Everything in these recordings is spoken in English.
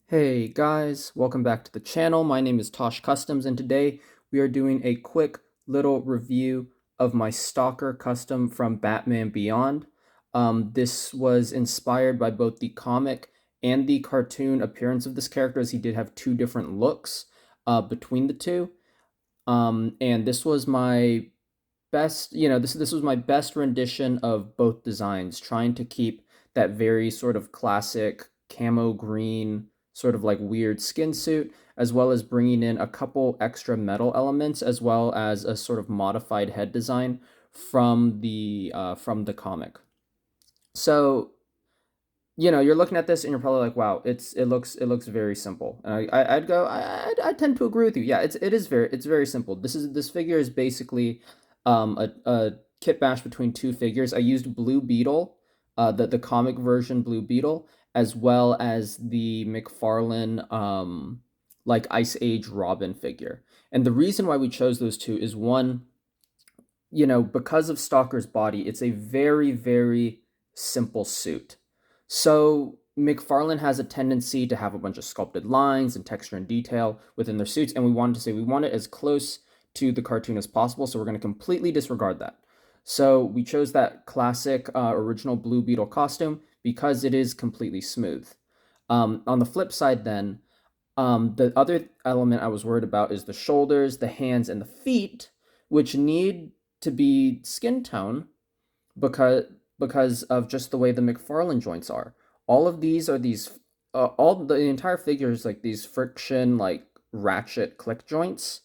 Hey guys, welcome back to the channel. My name is Tosh Customs, and today we are doing a quick little review of my Stalker custom from Batman Beyond. This was inspired by both the comic and the cartoon appearance of this character, as he did have two different looks between the two. And this was my best, this was my best rendition of both designs, trying to keep that very sort of classic camo green, sort of like weird skin suit, as well as bringing in a couple extra metal elements, as well as a sort of modified head design from the comic. So you're looking at this and you're probably like, wow, it looks very simple. And I tend to agree with you. Yeah, it's very simple. This figure is basically a kit bash between two figures. I used Blue Beetle, the comic version Blue Beetle, as well as the Mcfarlane like Ice Age Robin figure. And the reason why we chose those two is one, because of Stalker's body, it's a very, very simple suit. So McFarlane has a tendency to have a bunch of sculpted lines and texture and detail within their suits, and we wanted to say we want it as close to the cartoon as possible, so we're going to completely disregard that. So we chose that classic original Blue Beetle costume because it is completely smooth. On the flip side, then, the other element I was worried about is the shoulders, the hands, and the feet, which need to be skin tone because because of just the way the McFarlane joints are. All of these are these all the entire figure is like these friction like ratchet click joints,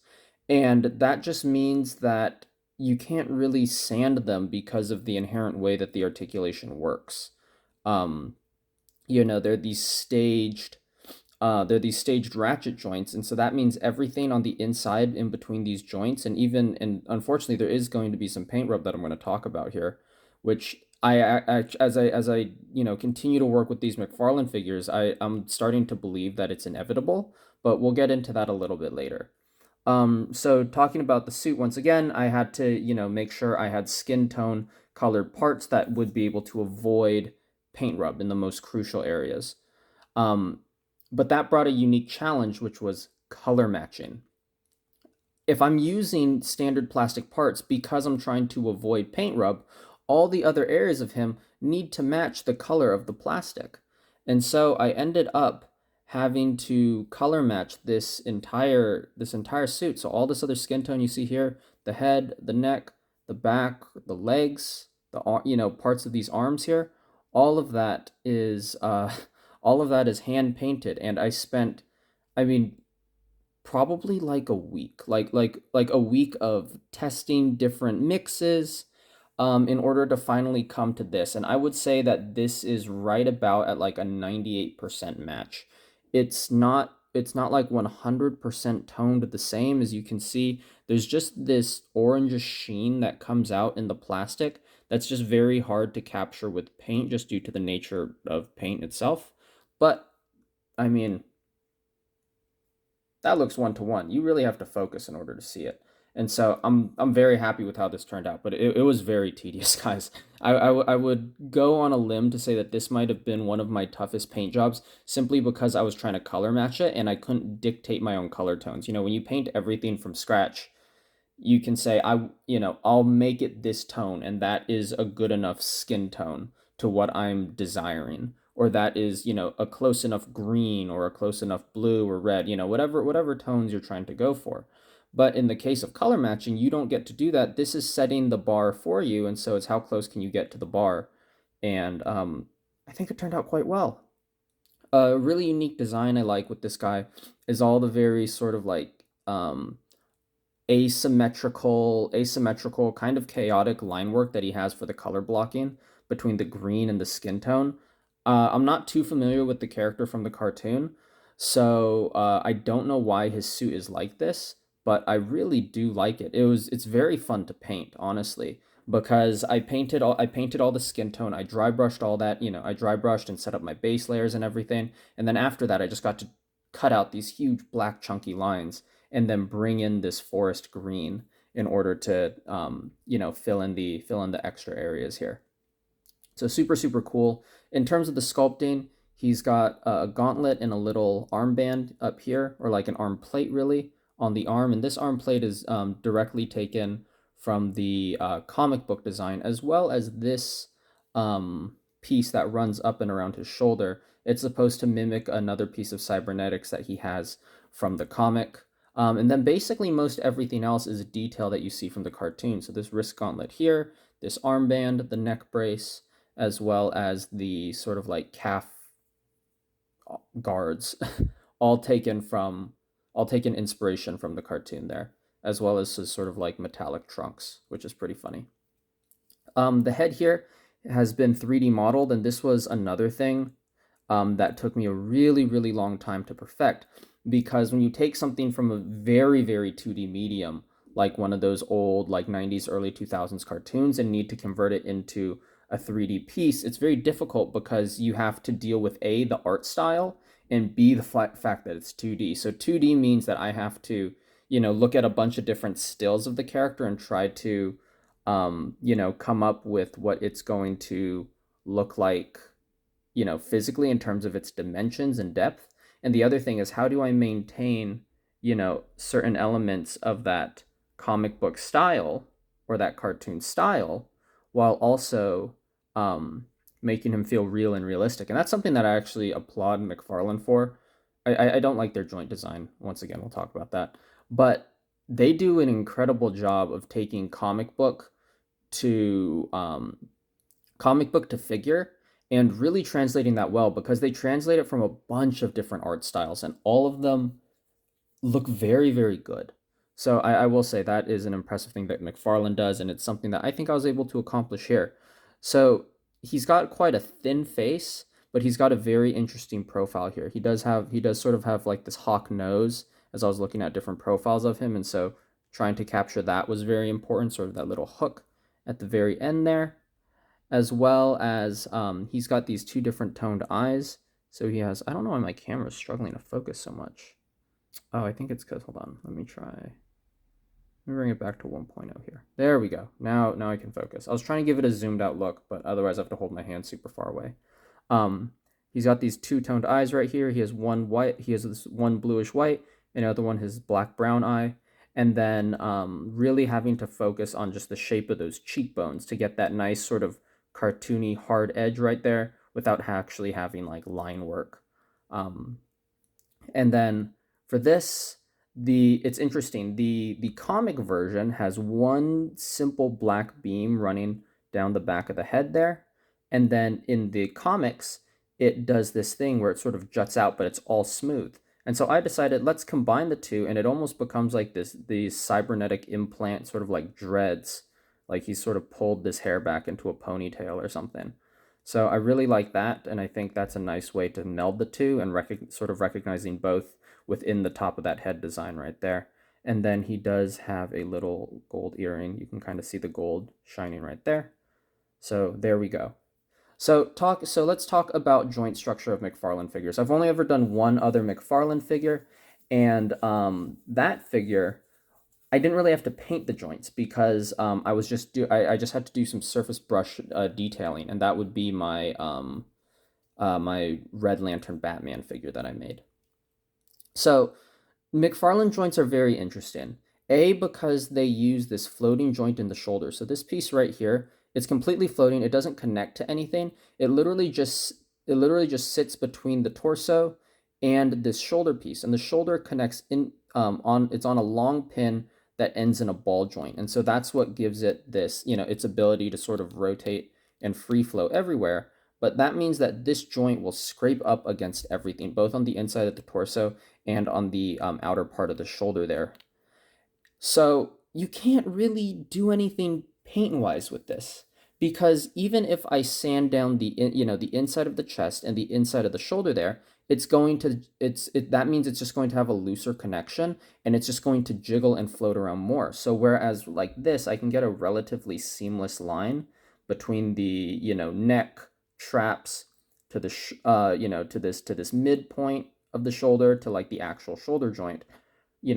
and that just means that you can't really sand them because of the inherent way that the articulation works. Um, they're these staged ratchet joints, and so that means everything on the inside in between these joints, and unfortunately there is going to be some paint rub that I'm going to talk about here, which as I continue to work with these McFarlane figures, I'm starting to believe that it's inevitable, but we'll get into that a little bit later. So talking about the suit once again, I had to, make sure I had skin tone colored parts that would be able to avoid paint rub in the most crucial areas. Um, but that brought a unique challenge, which was color matching. If I'm using standard plastic parts because I'm trying to avoid paint rub, all the other areas of him need to match the color of the plastic. And so I ended up having to color match this entire suit. So all this other skin tone you see here, the head, the neck, the back, the legs, parts of these arms here, all of that is all of that is hand painted, and I mean, probably like a week, like a week of testing different mixes, in order to finally come to this. And I would say that this is right about at like a 98% match. It's not like 100% toned the same. As you can see, there's just this orangish sheen that comes out in the plastic that's just very hard to capture with paint, just due to the nature of paint itself. But I mean, that looks one to one. You really have to focus in order to see it. And so I'm very happy with how this turned out, but it was very tedious, guys. I would go on a limb to say that this might have been one of my toughest paint jobs, simply because I was trying to color match it and I couldn't dictate my own color tones. When you paint everything from scratch, you can say, I'll make it this tone, and that is a good enough skin tone to what I'm desiring, or that is, a close enough green or a close enough blue or red, whatever tones you're trying to go for. But in the case of color matching, you don't get to do that. This is setting the bar for you, and so it's how close can you get to the bar. And I think it turned out quite well. A really unique design I like with this guy is all the very sort of like asymmetrical, kind of chaotic line work that he has for the color blocking between the green and the skin tone. I'm not too familiar with the character from the cartoon, so I don't know why his suit is like this, but I really do like it. It's very fun to paint, honestly, because I painted all the skin tone. I dry brushed all that, I dry brushed and set up my base layers and everything, and then after that I just got to cut out these huge black chunky lines and then bring in this forest green in order to fill in the extra areas here. So super, super cool. In terms of the sculpting, He's got a gauntlet and a little armband up here, or like an arm plate really, on the arm. And this arm plate is directly taken from the comic book design, as well as this piece that runs up and around his shoulder. It's supposed to mimic another piece of cybernetics that he has from the comic. And then basically most everything else is a detail that you see from the cartoon. So this wrist gauntlet here, this armband, the neck brace, as well as the sort of like calf guards, all taken from, all taken inspiration from the cartoon there, as well as his sort of like metallic trunks, which is pretty funny. The head here has been 3D modeled, and this was another thing that took me a really, really long time to perfect, because when you take something from a very, very 2D medium, like one of those old like 90s, early 2000s cartoons, and need to convert it into a 3D piece, it's very difficult because you have to deal with A, the art style, and B, the fact that it's 2D. So 2D means that I have to, look at a bunch of different stills of the character and try to, come up with what it's going to look like, physically in terms of its dimensions and depth. And the other thing is, how do I maintain, certain elements of that comic book style or that cartoon style while also making him feel real and realistic? And that's something that I actually applaud Mcfarlane for. I don't like their joint design. Once again, we'll talk about that. But they do an incredible job of taking to comic book to figure, and really translating that well, because they translate it from a bunch of different art styles and all of them look very, very good. So I will say that is an impressive thing that Mcfarlane does, and it's something that I think I was able to accomplish here. So he's got quite a thin face, but he's got a very interesting profile here. He does sort of have like this hawk nose, as I was looking at different profiles of him, and so trying to capture that was very important, sort of that little hook at the very end there, as well as he's got these two different toned eyes. So he has, I don't know why my camera is struggling to focus so much. Oh, I think it's because, hold on, let me bring it back to 1.0 here. There we go. Now I can focus. I was trying to give it a zoomed out look, but otherwise I have to hold my hand super far away. He's got these two-toned eyes right here. He has this one bluish white, and the other one his black brown eye. And then really having to focus on just the shape of those cheekbones to get that nice sort of cartoony hard edge right there without actually having like line work. And then for this, it's interesting. The comic version has one simple black beam running down the back of the head there. And then in the comics, it does this thing where it sort of juts out, but it's all smooth. And so I decided, let's combine the two, and it almost becomes like these cybernetic implant sort of like dreads, like he's sort of pulled this hair back into a ponytail or something. So I really like that, and I think that's a nice way to meld the two and sort of recognizing both within the top of that head design right there. And then he does have a little gold earring. You can kind of see the gold shining right there. So there we go. So let's talk about joint structure of Mcfarlane figures. I've only ever done one other Mcfarlane figure, and that figure, I didn't really have to paint the joints because I just had to do some surface brush detailing, and that would be my my Red Lantern Batman figure that I made. So Mcfarlane joints are very interesting. A, because they use this floating joint in the shoulder. So this piece right here, it's completely floating. It doesn't connect to anything. It literally just sits between the torso and this shoulder piece. And the shoulder connects it's on a long pin that ends in a ball joint. And so that's what gives it this, its ability to sort of rotate and free flow everywhere. But that means that this joint will scrape up against everything, both on the inside of the torso and on the outer part of the shoulder there. So you can't really do anything paint-wise with this, because even if I sand down the inside of the chest and the inside of the shoulder there, that means it's just going to have a looser connection, and it's just going to jiggle and float around more. So whereas like this, I can get a relatively seamless line between the neck traps to the to this midpoint of the shoulder to like the actual shoulder joint,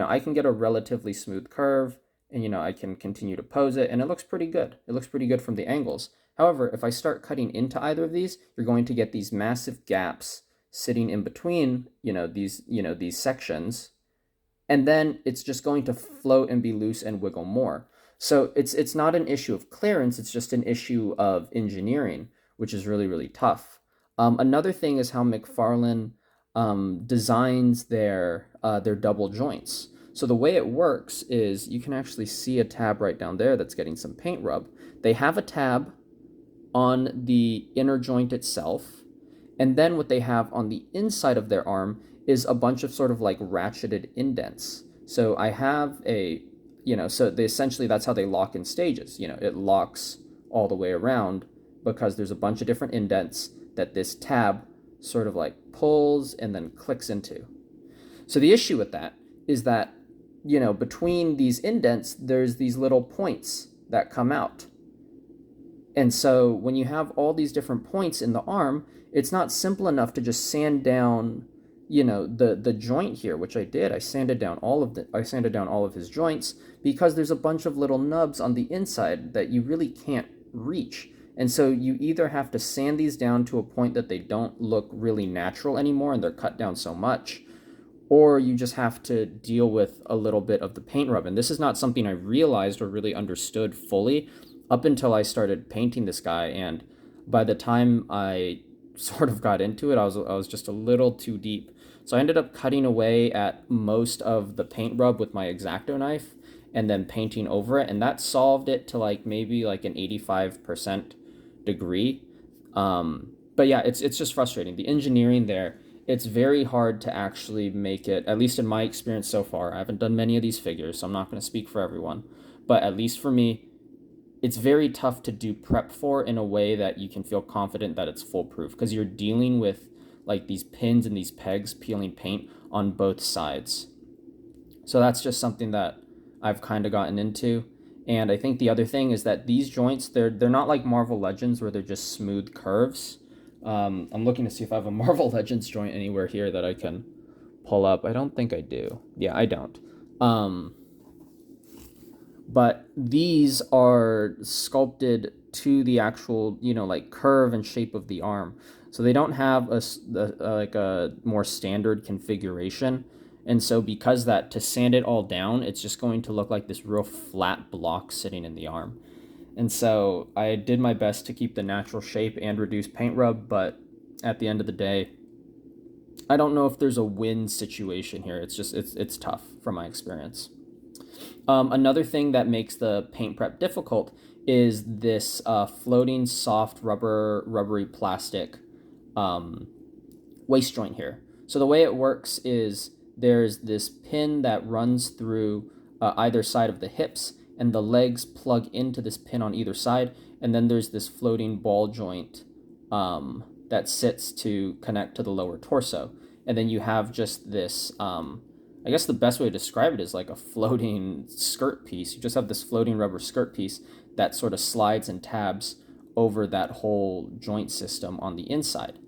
I can get a relatively smooth curve, and I can continue to pose it, and it looks pretty good. It looks pretty good from the angles. However, if I start cutting into either of these, you're going to get these massive gaps sitting in between, these sections, and then it's just going to float and be loose and wiggle more. So it's not an issue of clearance, it's just an issue of engineering, which is really, really tough. Another thing is how Mcfarlane designs their double joints. So the way it works is you can actually see a tab right down there that's getting some paint rub. They have a tab on the inner joint itself, and then what they have on the inside of their arm is a bunch of sort of like ratcheted indents. So I have so they essentially, that's how they lock in stages. It locks all the way around because there's a bunch of different indents that this tab sort of like pulls and then clicks into. So the issue with that is that, between these indents, there's these little points that come out. And so when you have all these different points in the arm, it's not simple enough to just sand down, the joint here, which I did. I sanded down all of his joints because there's a bunch of little nubs on the inside that you really can't reach. And so you either have to sand these down to a point that they don't look really natural anymore and they're cut down so much, or you just have to deal with a little bit of the paint rub. And this is not something I realized or really understood fully up until I started painting this guy. And by the time I sort of got into it, I was just a little too deep. So I ended up cutting away at most of the paint rub with my X-Acto knife and then painting over it, and that solved it to like maybe like an 85% degree. But yeah, it's just frustrating. The engineering there, it's very hard to actually make it, at least in my experience so far. I haven't done many of these figures, so I'm not going to speak for everyone. But at least for me, it's very tough to do prep for in a way that you can feel confident that it's foolproof, because you're dealing with like these pins and these pegs peeling paint on both sides. So that's just something that I've kind of gotten into. And I think the other thing is that these joints, they're not like Marvel Legends where they're just smooth curves. I'm looking to see if I have a Marvel Legends joint anywhere here that I can pull up. I don't think I do. Yeah, I don't. But these are sculpted to the actual, like curve and shape of the arm. So they don't have like a more standard configuration. And so because that, to sand it all down, it's just going to look like this real flat block sitting in the arm. And so I did my best to keep the natural shape and reduce paint rub, but at the end of the day, I don't know if there's a win situation here. It's tough from my experience. Another thing that makes the paint prep difficult is this floating soft rubbery plastic waist joint here. So the way it works is there's this pin that runs through either side of the hips, and the legs plug into this pin on either side, and then there's this floating ball joint that sits to connect to the lower torso. And then you have just this, I guess the best way to describe it is like a floating skirt piece. You just have this floating rubber skirt piece that sort of slides and tabs over that whole joint system on the inside.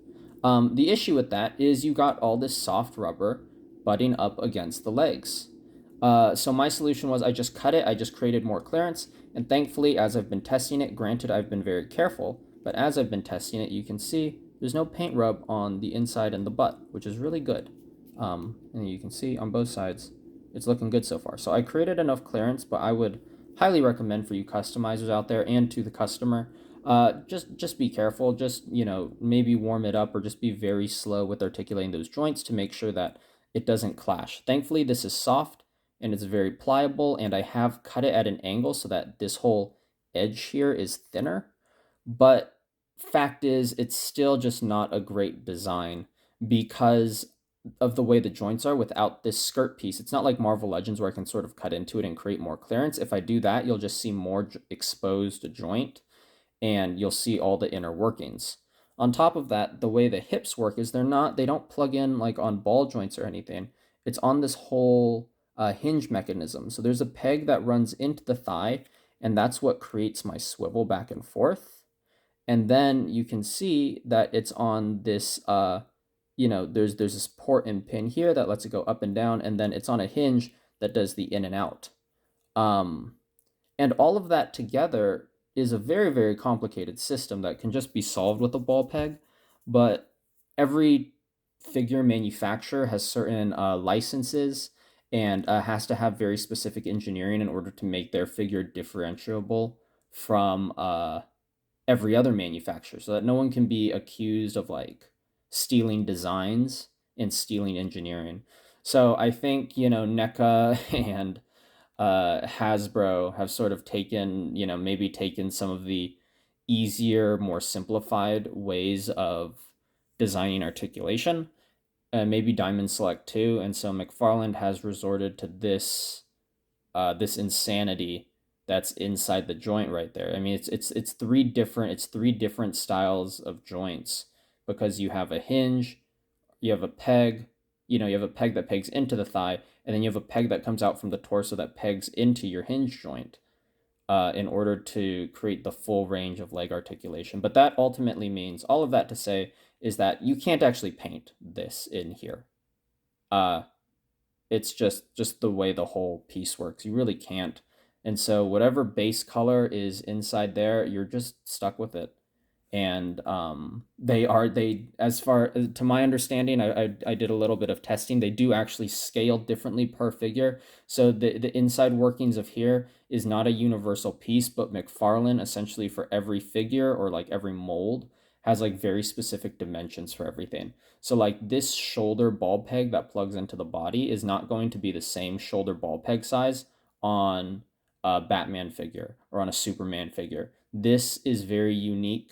The issue with that is you got all this soft rubber butting up against the legs. So my solution was I just cut it, I just created more clearance, and thankfully as I've been testing it, granted I've been very careful, but as I've been testing it, you can see there's no paint rub on the inside and the butt, which is really good. And you can see on both sides, it's looking good so far. So I created enough clearance, but I would highly recommend for you customizers out there and to the customer, just be careful. Just, maybe warm it up or just be very slow with articulating those joints to make sure that it doesn't clash. Thankfully, this is soft and it's very pliable, and I have cut it at an angle so that this whole edge here is thinner. But fact is, it's still just not a great design because of the way the joints are without this skirt piece. It's not like Marvel Legends where I can sort of cut into it and create more clearance. If I do that, you'll just see more exposed joint and you'll see all the inner workings. On top of that, the way the hips work is they don't plug in like on ball joints or anything. It's on this whole hinge mechanism. So there's a peg that runs into the thigh, and that's what creates my swivel back and forth. And then you can see that it's on this there's this port and pin here that lets it go up and down, and then it's on a hinge that does the in and out. And all of that together is a very, very complicated system that can just be solved with a ball peg. But every figure manufacturer has certain licenses and has to have very specific engineering in order to make their figure differentiable from every other manufacturer, so that no one can be accused of like stealing designs and stealing engineering. So I think, NECA and Hasbro have sort of taken, maybe taken some of the easier, more simplified ways of designing articulation, maybe Diamond Select too. And so McFarlane has resorted to this insanity that's inside the joint right there. I mean, it's three different styles of joints, because you have a hinge, you have a peg, you have a peg that pegs into the thigh, and then you have a peg that comes out from the torso that pegs into your hinge joint, in order to create the full range of leg articulation. But that ultimately means, all of that to say, is that you can't actually paint this in here. Uh, it's just the way the whole piece works. You really can't. And so whatever base color is inside there, you're just stuck with it. And they, as far to my understanding, I did a little bit of testing. They do actually scale differently per figure. So the inside workings of here is not a universal piece, but McFarlane essentially for every figure, or like every mold, has like very specific dimensions for everything. So like this shoulder ball peg that plugs into the body is not going to be the same shoulder ball peg size on a Batman figure or on a Superman figure. This is very unique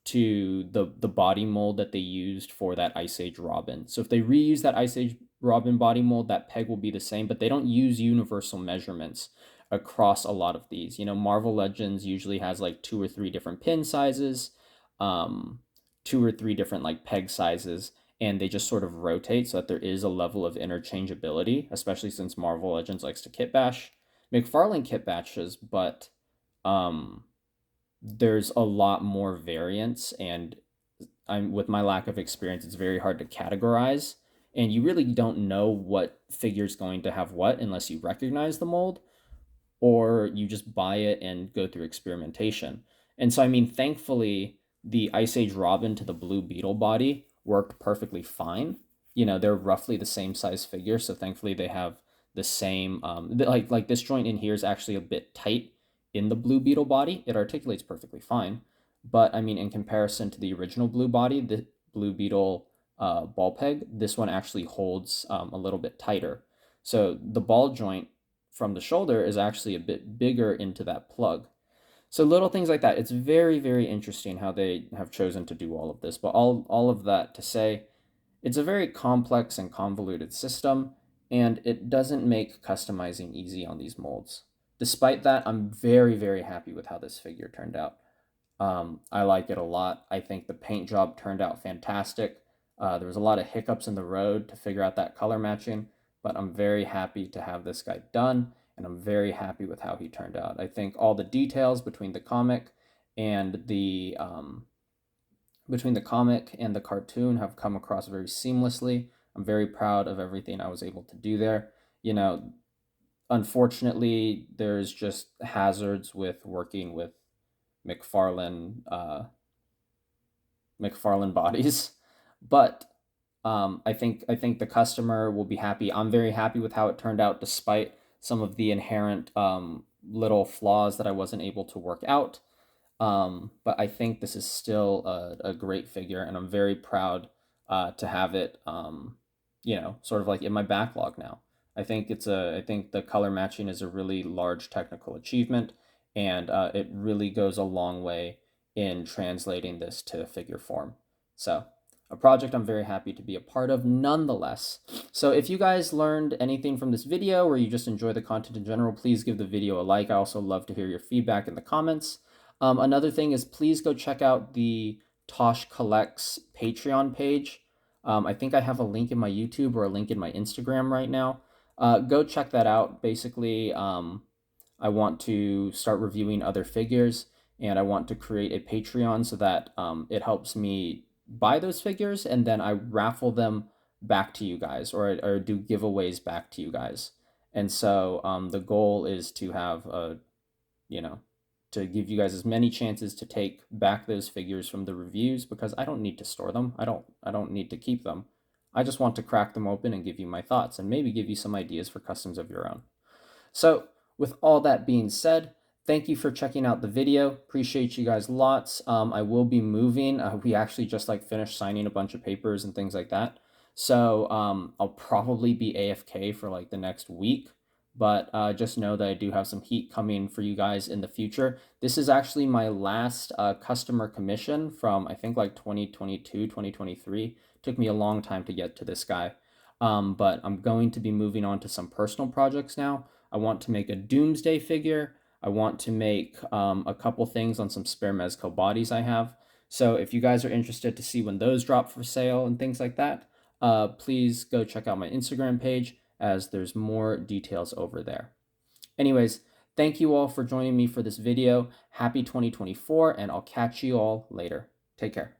to the body mold that they used for that Ice Age Robin. So if they reuse that Ice Age Robin body mold, that peg will be the same, but they don't use universal measurements across a lot of these. Marvel Legends usually has like 2 or 3 different pin sizes, um, 2 or 3 different like peg sizes, and they just sort of rotate so that there is a level of interchangeability, especially since Marvel Legends likes to kit bash. McFarlane kit bashes, but um, there's a lot more variance, and with my lack of experience, it's very hard to categorize, and you really don't know what figure's going to have what unless you recognize the mold, or you just buy it and go through experimentation. And so, I mean, thankfully, the Ice Age Robin to the Blue Beetle body worked perfectly fine. They're roughly the same size figure, so thankfully they have the same. Like this joint in here is actually a bit tight in the Blue Beetle body. It articulates perfectly fine, but I mean, in comparison to the original Blue body, the Blue Beetle ball peg, this one actually holds a little bit tighter. So the ball joint from the shoulder is actually a bit bigger into that plug. So little things like that. It's very, very interesting how they have chosen to do all of this. But all of that to say, it's a very complex and convoluted system, and it doesn't make customizing easy on these molds. Despite that, I'm very, very happy with how this figure turned out. I like it a lot. I think the paint job turned out fantastic. There was a lot of hiccups in the road to figure out that color matching, but I'm very happy to have this guy done, and I'm very happy with how he turned out. I think all the details between the comic and the cartoon have come across very seamlessly. I'm very proud of everything I was able to do there. Unfortunately, there's just hazards with working with McFarlane McFarlane bodies, but I think the customer will be happy. I'm very happy with how it turned out, despite some of the inherent little flaws that I wasn't able to work out. But I think this is still a great figure, and I'm very proud to have it, sort of like in my backlog now. I think the color matching is a really large technical achievement, and it really goes a long way in translating this to figure form. So, a project I'm very happy to be a part of nonetheless. So if you guys learned anything from this video, or you just enjoy the content in general, please give the video a like. I also love to hear your feedback in the comments. Another thing is, please go check out the Tosh Collects Patreon page. I think I have a link in my YouTube or a link in my Instagram right now. Go check that out. Basically, I want to start reviewing other figures, and I want to create a Patreon so that it helps me buy those figures, and then I raffle them back to you guys, or do giveaways back to you guys. And so the goal is to have you know, to give you guys as many chances to take back those figures from the reviews, because I don't need to store them. I don't need to keep them. I just want to crack them open and give you my thoughts and maybe give you some ideas for customs of your own. So with all that being said, thank you for checking out the video. Appreciate you guys lots. I will be moving. We actually just like finished signing a bunch of papers and things like that. So I'll probably be AFK for like the next week, but just know that I do have some heat coming for you guys in the future. This is actually my last customer commission from I think like 2022, 2023. Took me a long time to get to this guy. But I'm going to be moving on to some personal projects now. I want to make a Doomsday figure. I want to make a couple things on some spare Mezco bodies I have. So if you guys are interested to see when those drop for sale and things like that, please go check out my Instagram page as there's more details over there. Anyways, thank you all for joining me for this video. Happy 2024, and I'll catch you all later. Take care.